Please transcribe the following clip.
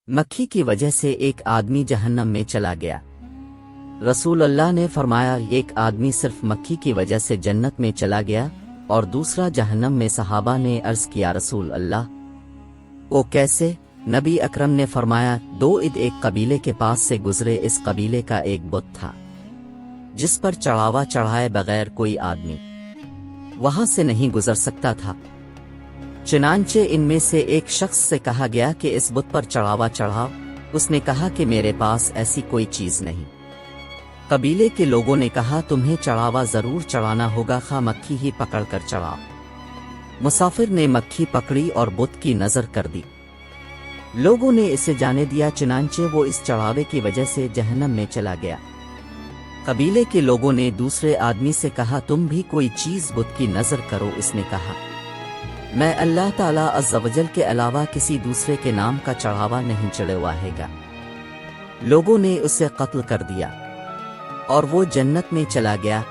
مکھی کی وجہ سے ایک آدمی جہنم میں چلا گیا۔ رسول اللہ نے فرمایا ایک آدمی صرف مکھی کی وجہ سے جنت میں چلا گیا اور دوسرا جہنم میں۔ صحابہ نے عرض کیا رسول اللہ وہ کیسے؟ نبی اکرم نے فرمایا دو عید ایک قبیلے کے پاس سے گزرے، اس قبیلے کا ایک بت تھا جس پر چڑھاوا چڑھائے بغیر کوئی آدمی وہاں سے نہیں گزر سکتا تھا۔ چنانچہ ان میں سے ایک شخص سے کہا گیا کہ اس بت پر چڑھاوا چڑھاؤ۔ اس نے کہا کہ میرے پاس ایسی کوئی چیز نہیں۔ قبیلے کے لوگوں نے کہا تمہیں چڑھاوا ضرور چڑھانا ہوگا، خواہ مکھی ہی پکڑ کر چڑھاؤ۔ مسافر نے مکھی پکڑی اور بت کی نظر کر دی۔ لوگوں نے اسے جانے دیا، چنانچہ وہ اس چڑھاوے کی وجہ سے جہنم میں چلا گیا۔ قبیلے کے لوگوں نے دوسرے آدمی سے کہا تم بھی کوئی چیز بت کی نظر کرو۔ اس نے کہا میں اللہ تعالیٰ عز و جل کے علاوہ کسی دوسرے کے نام کا چڑھاوا نہیں چڑھواہے گا۔ لوگوں نے اسے قتل کر دیا اور وہ جنت میں چلا گیا۔